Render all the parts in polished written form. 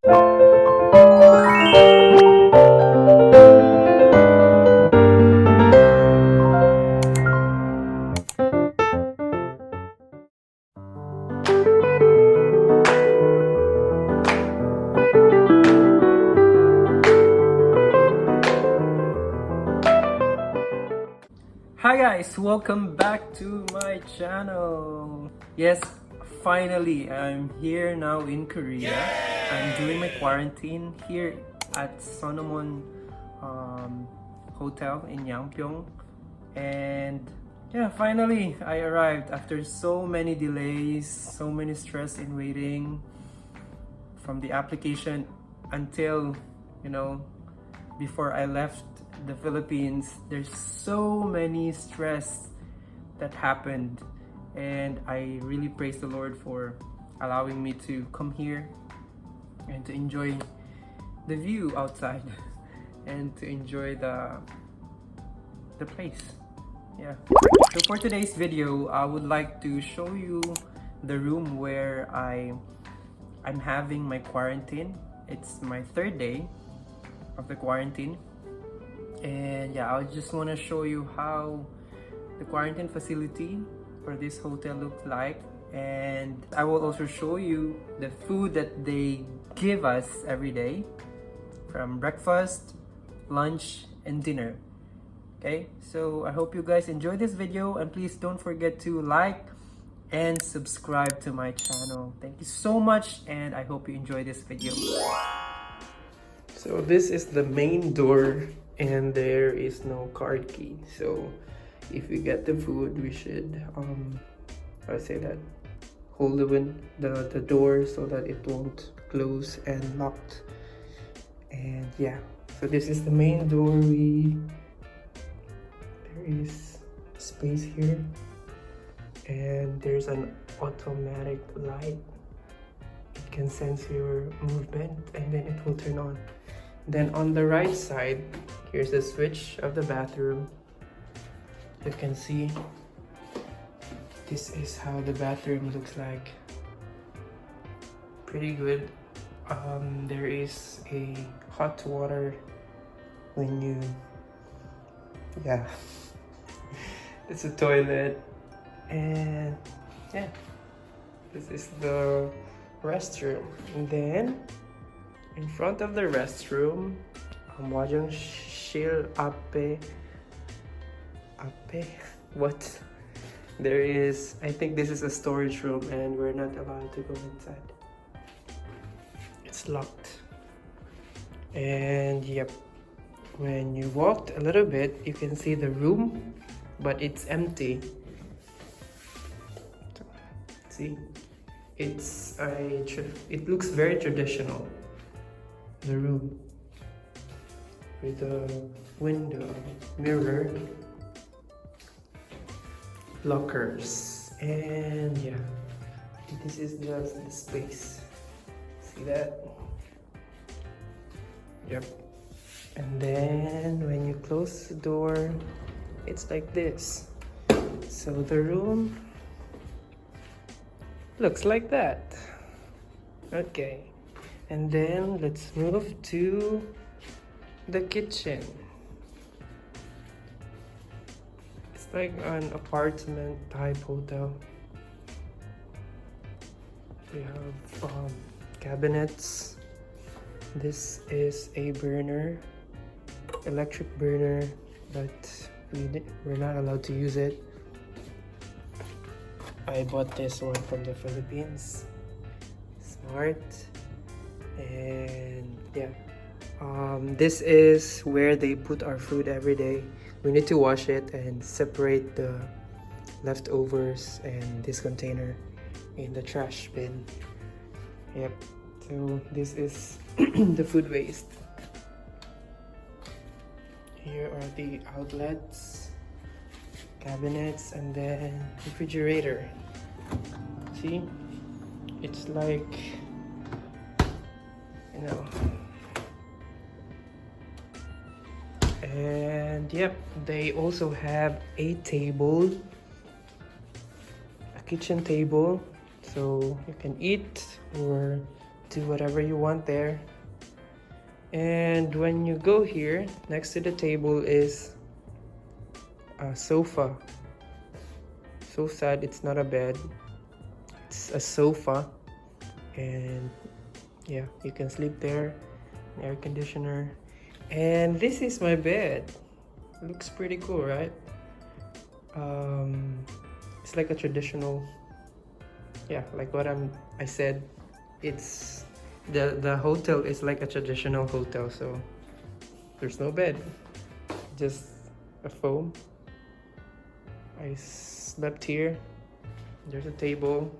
Hi guys, welcome back to my channel. Yes, finally I'm here now in Korea. I'm doing my quarantine here at Sonomon Hotel in Yangpyeong, and yeah, finally I arrived after so many delays, so many stress in waiting from the application until, before I left the Philippines. There's so many stress that happened, and I really praise the Lord for allowing me to come here and to enjoy the view outside and to enjoy the place. Yeah. So for today's video, I would like to show you the room where I'm having my quarantine. It's my third day of the quarantine, and yeah, I just want to show you how the quarantine facility for this hotel looks like, and I will also show you the food that they give us every day, from breakfast, lunch, and dinner. Okay, so I hope you guys enjoy this video, and please don't forget to like and subscribe to my channel. Thank you so much, and I hope you enjoy this video. So this is the main door, and there is no card key. So if we get the food, we should hold the door so that it won't close and locked. And yeah, so this is the main door. There is space here, and there's an automatic light. It can sense your movement and then it will turn on. Then on the right side, here's the switch of the bathroom. You can see this is how the bathroom looks like. Pretty good. There is a hot water when you, yeah, it's a toilet. And yeah, this is the restroom. And then in front of the restroom, what? There is, I think this is a storage room, and we're not allowed to go inside. It's locked. And yep, when you walked a little bit, you can see the room, but it's empty. See, it looks very traditional. The room with a window, mirror, lockers, and yeah, this is just the space. See that? Yep. And then when you close the door, it's like this. So the room looks like that. Okay, and then let's move to the kitchen. It's like an apartment type hotel. We have cabinets. This is a burner, electric burner, but we're not allowed to use it. I bought this one from the Philippines. Smart. And yeah, this is where they put our food every day. We need to wash it and separate the leftovers and this container in the trash bin. Yep, so this is the food waste. Here are the outlets, cabinets, and then refrigerator. See, it's like, and yep, they also have a table, a kitchen table, so you can eat or do whatever you want there. And when you go here, next to the table is a sofa. So sad it's not a bed, it's a sofa. And yeah, you can sleep there, an air conditioner. And this is my bed. Looks pretty cool, right? It's like a traditional, yeah, like what I said, it's the hotel is like a traditional hotel, so there's no bed, just a foam. I slept here. There's a table.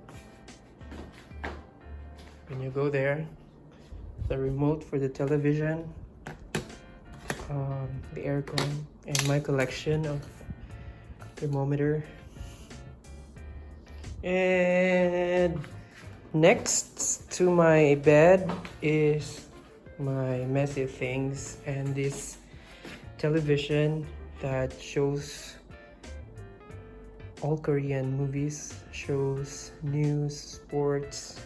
When you go there, the remote for the television, the aircon, and my collection of thermometer. And next to my bed is my messy things and this television that shows all Korean movies, shows news, sports,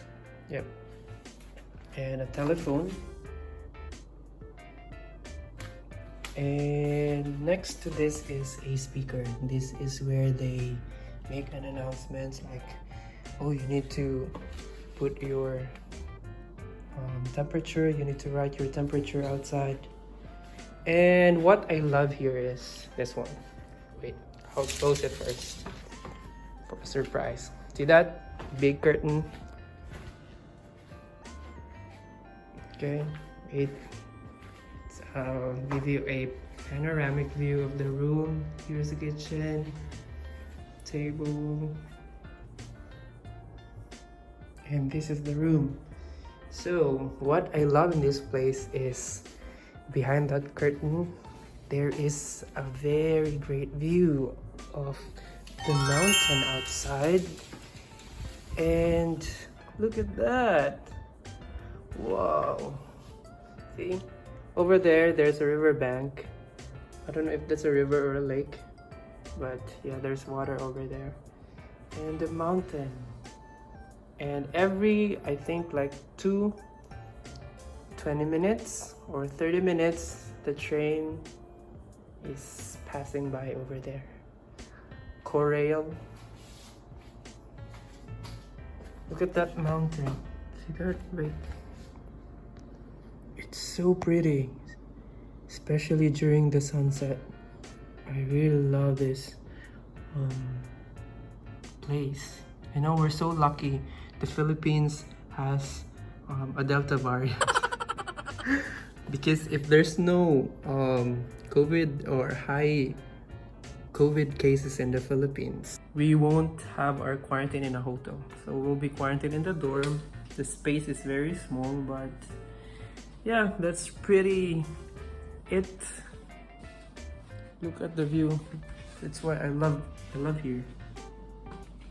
yep, and a telephone. And next to this is a speaker. This is where they make an announcement like, oh, you need to put your temperature, you need to write your temperature outside. And what I love here is this one. Wait, I'll close it first for a surprise. See that big curtain? Okay, wait. I'll give you a panoramic view of the room. Here's the kitchen, table, and this is the room. So what I love in this place is behind that curtain there is a very great view of the mountain outside. And look at that. Wow. See? Over there, there's a river bank. I don't know if that's a river or a lake, but yeah, there's water over there. And the mountain. And every, I think like 20 minutes or 30 minutes, the train is passing by over there. Korail. Look at that mountain. See that? Wait. It's so pretty, especially during the sunset. I really love this place. I know we're so lucky. The Philippines has a Delta variant. Because if there's no COVID or high COVID cases in the Philippines, we won't have our quarantine in a hotel. So we'll be quarantined in the dorm. The space is very small, but yeah, that's pretty it. Look at the view. That's why I love here.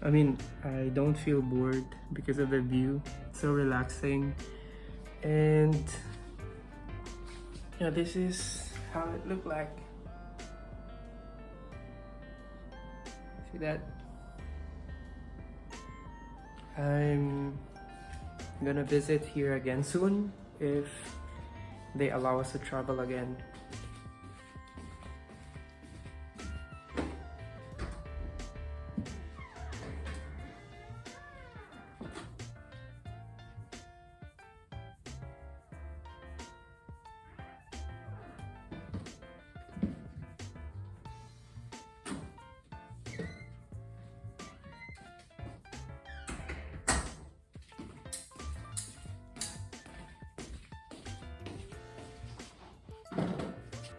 I mean, I don't feel bored because of the view. It's so relaxing. And yeah, this is how it looked like. See that? I'm gonna visit here again soon if they allow us to travel again.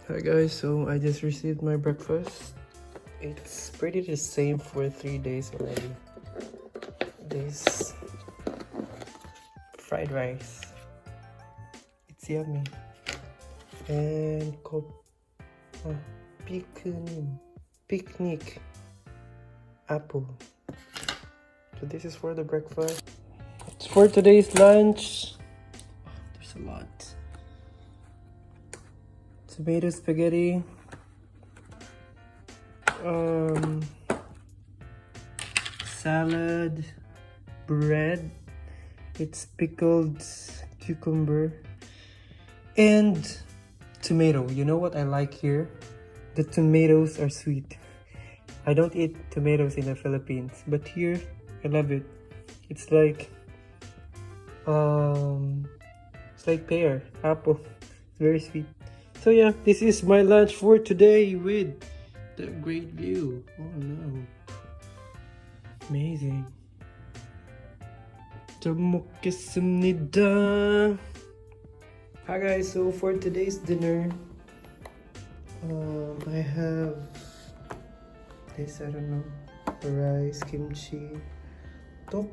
Hi guys, so I just received my breakfast. It's pretty the same for 3 days already. This fried rice, it's yummy. And picnic apple. So this is for the breakfast. It's for today's lunch. There's a lot. Tomato spaghetti, salad, bread, it's pickled cucumber, and tomato. You know what I like here? The tomatoes are sweet. I don't eat tomatoes in the Philippines, but here I love it. It's like pear, apple. It's very sweet. So yeah, this is my lunch for today with the great view. Oh no. Amazing. 잘 먹겠습니다. Hi guys, so for today's dinner, I have this, I don't know, rice, kimchi, tok,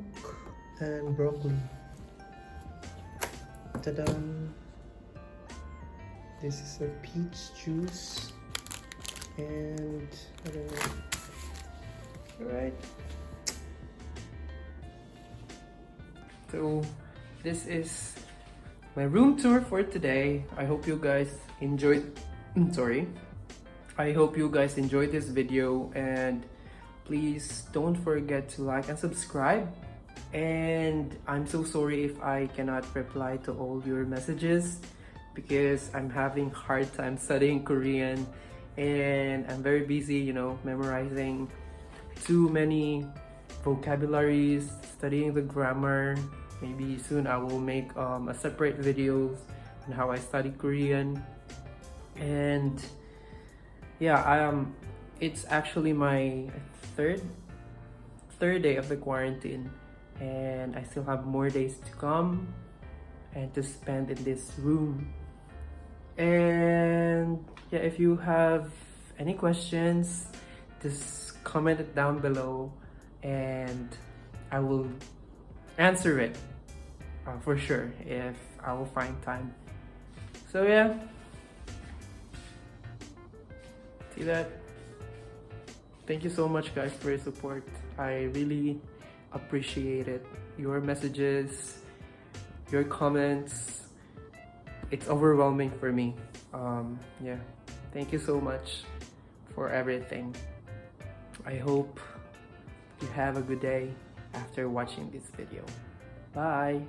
and broccoli. Ta-da! This is a peach juice, and I don't know. Alright. So this is my room tour for today. I hope you guys enjoyed. I hope you guys enjoyed this video, and please don't forget to like and subscribe. And I'm so sorry if I cannot reply to all your messages because I'm having hard time studying Korean and I'm very busy, you know, memorizing too many vocabularies, studying the grammar. Maybe soon I will make a separate videos on how I study Korean. And yeah, it's actually my third day of the quarantine, and I still have more days to come and to spend in this room. And yeah, if you have any questions, just comment it down below and I will answer it for sure if I will find time. So yeah, see that. Thank you so much guys for your support. I really appreciate it. Your messages, your comments, it's overwhelming for me. Yeah, thank you so much for everything. I hope you have a good day after watching this video. Bye.